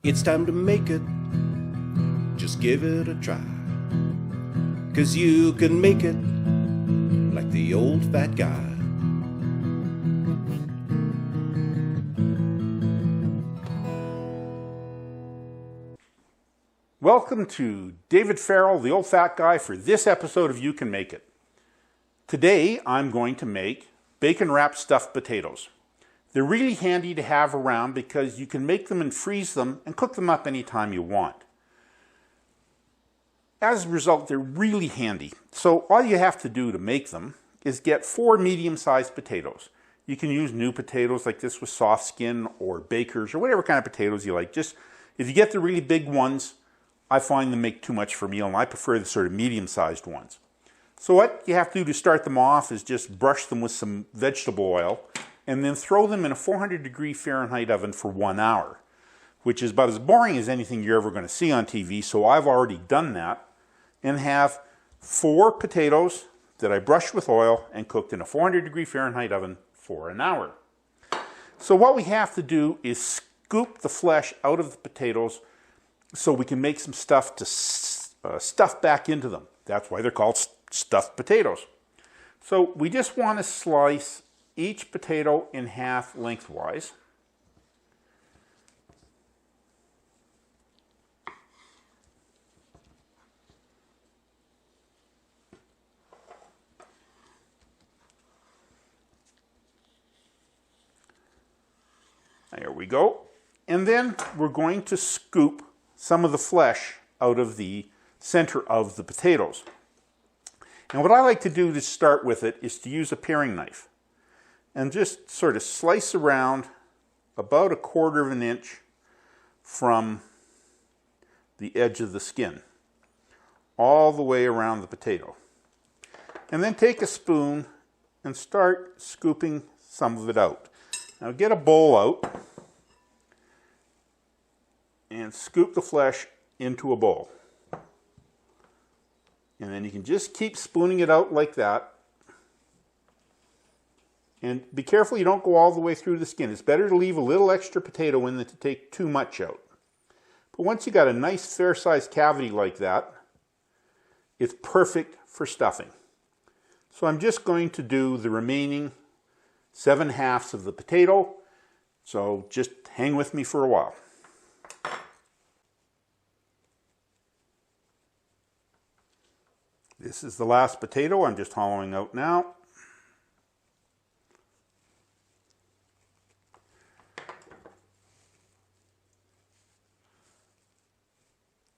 It's time to make it. Just give it a try. 'Cause you can make it like the old fat guy. Welcome to David Farrell, the old fat guy, for this episode of You Can Make It. Today I'm going to make bacon wrapped stuffed potatoes. They're really handy to have around because you can make them and freeze them and cook them up anytime you want. As a result, they're really handy. So all you have to do to make them is get 4 medium-sized potatoes. You can use new potatoes like this with soft skin or bakers or whatever kind of potatoes you like. Just if you get the really big ones, I find them make too much for me, and I prefer the sort of medium-sized ones. So what you have to do to start them off is just brush them with some vegetable oil and then throw them in a 400-degree Fahrenheit oven for 1 hour, which is about as boring as anything you're ever going to see on TV, so I've already done that, and have 4 potatoes that I brushed with oil and cooked in a 400-degree Fahrenheit oven for 1 hour. So what we have to do is scoop the flesh out of the potatoes so we can make some stuff to stuff back into them. That's why they're called stuffed potatoes. So we just want to slice each potato in half lengthwise. There we go. And then we're going to scoop some of the flesh out of the center of the potatoes. And what I like to do to start with it is to use a paring knife and just sort of slice around about 1/4 of an inch from the edge of the skin all the way around the potato. And then take a spoon and start scooping some of it out. Now get a bowl out and scoop the flesh into a bowl. And then you can just keep spooning it out like that. And be careful you don't go all the way through the skin. It's better to leave a little extra potato in than to take too much out. But once you got a nice fair-sized cavity like that, it's perfect for stuffing. So I'm just going to do the remaining 7/2 of the potato. So just hang with me for a while. This is the last potato I'm just hollowing out now.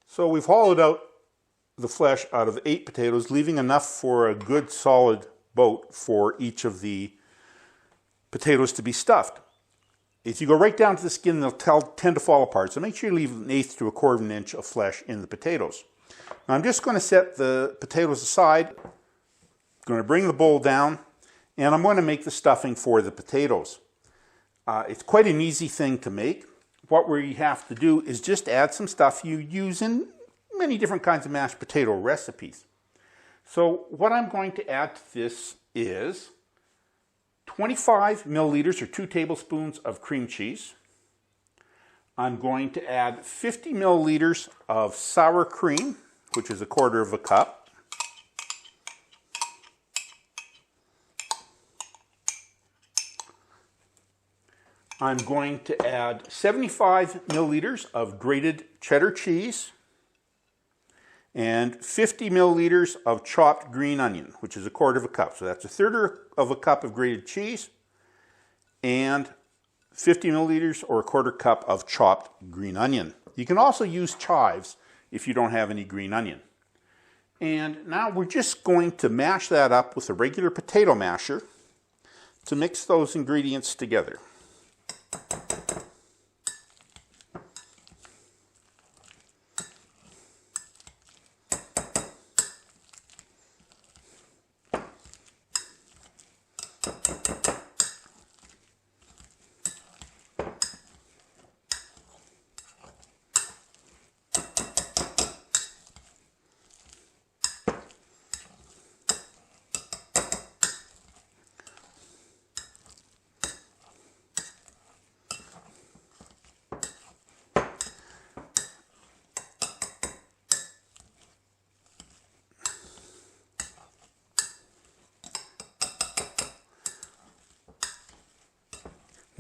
So we've hollowed out the flesh out of 8 potatoes, leaving enough for a good solid boat for each of the potatoes to be stuffed. If you go right down to the skin, they'll tend to fall apart. So make sure you leave 1/8 to 1/4 of an inch of flesh in the potatoes. Now I'm just going to set the potatoes aside. I'm going to bring the bowl down, and I'm going to make the stuffing for the potatoes. It's quite an easy thing to make. What we have to do is just add some stuff you use in many different kinds of mashed potato recipes. So what I'm going to add to this is 25 milliliters or 2 tablespoons of cream cheese. I'm going to add 50 milliliters of sour cream, which is 1/4 of a cup. I'm going to add 75 milliliters of grated cheddar cheese and 50 milliliters of chopped green onion, which is 1/4 of a cup. So that's 1/3 of a cup of grated cheese and 50 milliliters or 1/4 cup of chopped green onion. You can also use chives if you don't have any green onion. And now we're just going to mash that up with a regular potato masher to mix those ingredients together.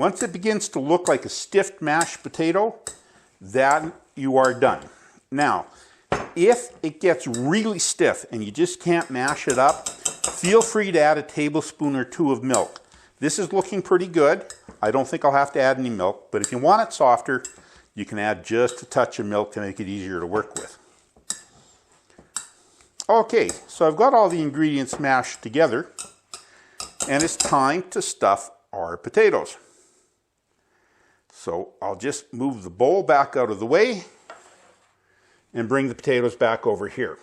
Once it begins to look like a stiff mashed potato, that you are done. Now, if it gets really stiff and you just can't mash it up, feel free to add a tablespoon or two of milk. This is looking pretty good. I don't think I'll have to add any milk, but if you want it softer, you can add just a touch of milk to make it easier to work with. Okay, so I've got all the ingredients mashed together, and it's time to stuff our potatoes. So I'll just move the bowl back out of the way and bring the potatoes back over here.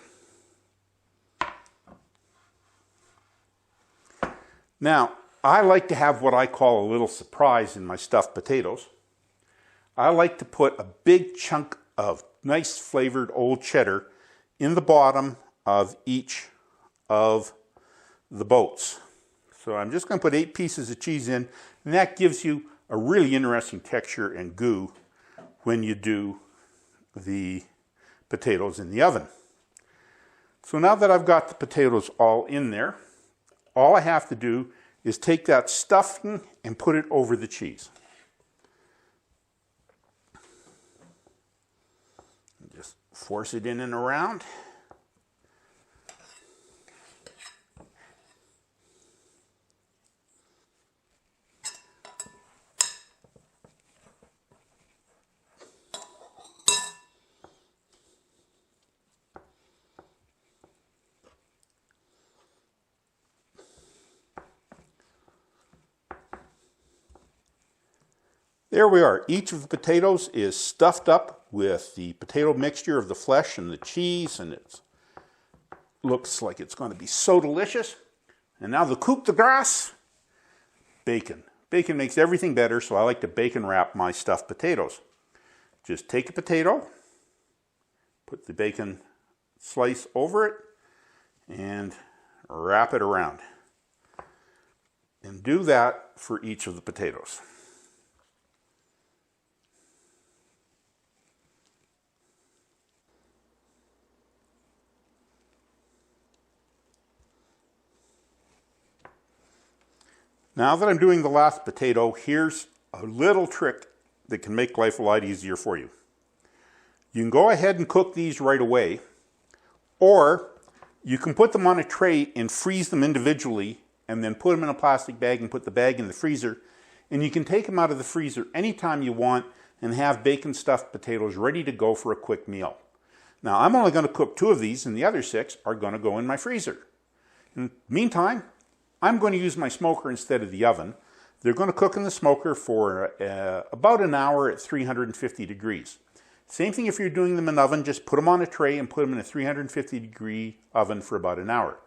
Now, I like to have what I call a little surprise in my stuffed potatoes. I like to put a big chunk of nice flavored old cheddar in the bottom of each of the boats. So I'm just going to put 8 pieces of cheese in, and that gives you a really interesting texture and goo when you do the potatoes in the oven. So now that I've got the potatoes all in there, all I have to do is take that stuffing and put it over the cheese. Just force it in and around. There we are. Each of the potatoes is stuffed up with the potato mixture of the flesh and the cheese, and it looks like it's going to be so delicious. And now the coup de grace, bacon. Bacon makes everything better, so I like to bacon wrap my stuffed potatoes. Just take a potato, put the bacon slice over it, and wrap it around. And do that for each of the potatoes. Now that I'm doing the last potato, here's a little trick that can make life a lot easier for you. You can go ahead and cook these right away, or you can put them on a tray and freeze them individually, and then put them in a plastic bag and put the bag in the freezer, and you can take them out of the freezer anytime you want and have bacon stuffed potatoes ready to go for a quick meal. Now, I'm only going to cook 2 of these, and the other 6 are going to go in my freezer. In the meantime, I'm going to use my smoker instead of the oven. They're going to cook in the smoker for about an hour at 350 degrees. Same thing if you're doing them in the oven, just put them on a tray and put them in a 350 degree oven for about an hour.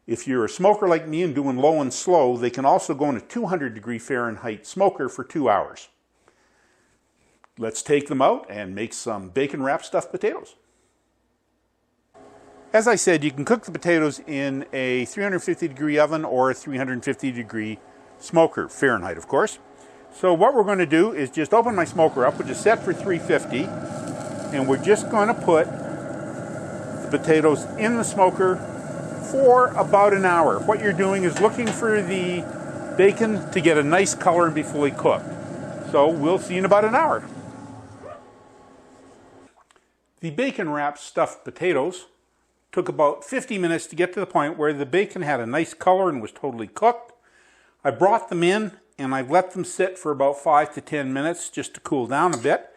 If you're a smoker like me and doing low and slow, they can also go in a 200 degree Fahrenheit smoker for 2 hours. Let's take them out and make some bacon wrapped stuffed potatoes. As I said, you can cook the potatoes in a 350 degree oven or a 350 degree smoker, Fahrenheit of course. So what we're going to do is just open my smoker up, which is set for 350, and we're just going to put the potatoes in the smoker for about an hour. What you're doing is looking for the bacon to get a nice color and be fully cooked. So we'll see in about an hour. The bacon wrapped stuffed potatoes took about 50 minutes to get to the point where the bacon had a nice color and was totally cooked. I brought them in and I let them sit for about 5 to 10 minutes just to cool down a bit.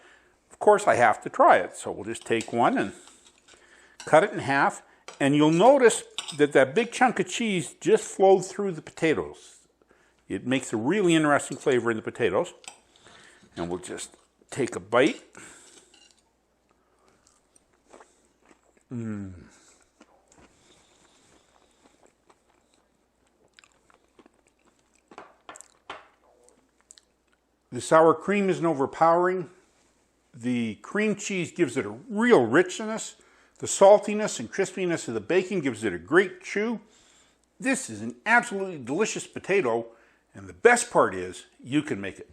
Of course, I have to try it, so we'll just take one and cut it in half. And you'll notice that that big chunk of cheese just flowed through the potatoes. It makes a really interesting flavor in the potatoes. And we'll just take a bite. The sour cream isn't overpowering. The cream cheese gives it a real richness. The saltiness and crispiness of the bacon gives it a great chew. This is an absolutely delicious potato, and the best part is you can make it.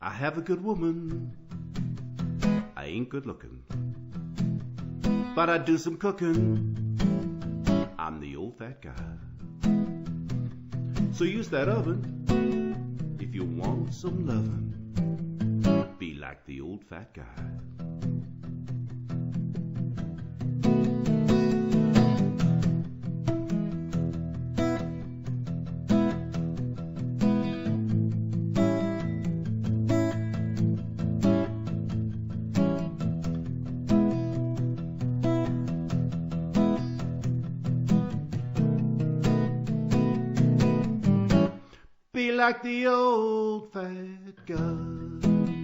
I have a good woman. I ain't good looking, but I do some cooking. I'm the old fat guy. So use that oven if you want some lovin'. Be like the old fat guy. Be like the old fat guy.